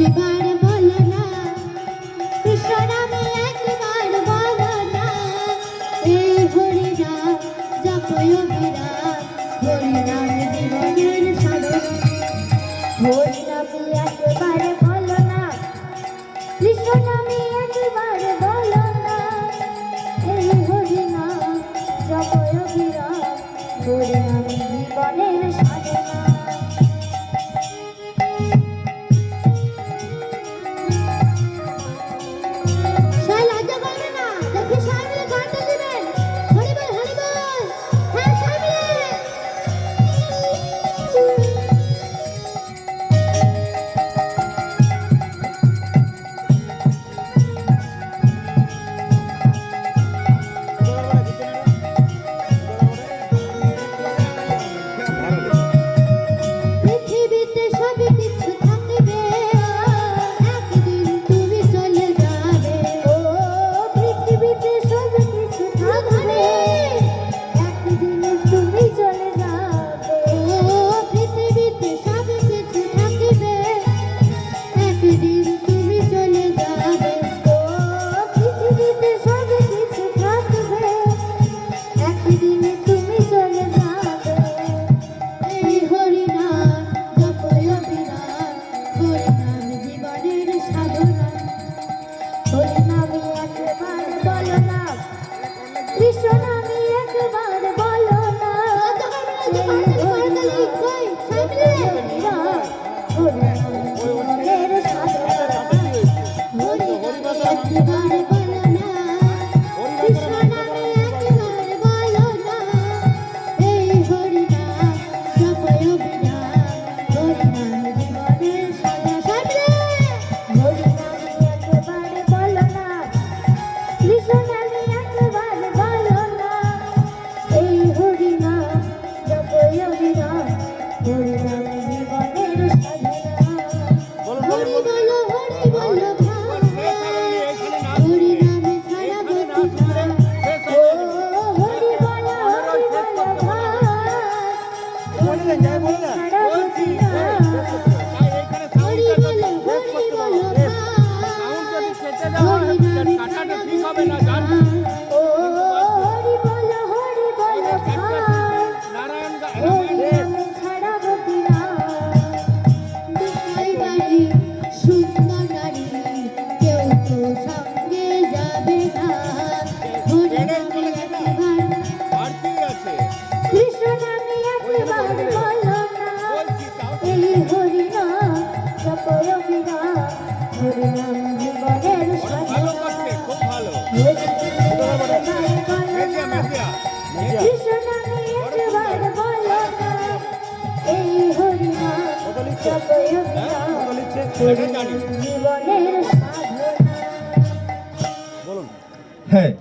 একবার বলো না কৃষ্ণ নামে একবার বলো না এই হরি নাম জপয় বিরাম হরি নাম জীবনের সাধন হরি নামে একবার বলো না কৃষ্ণ নামে একবার বলো না এই হরি নাম জপয় বিরাম হরি নাম জীবনের সাধন হ্যাঁ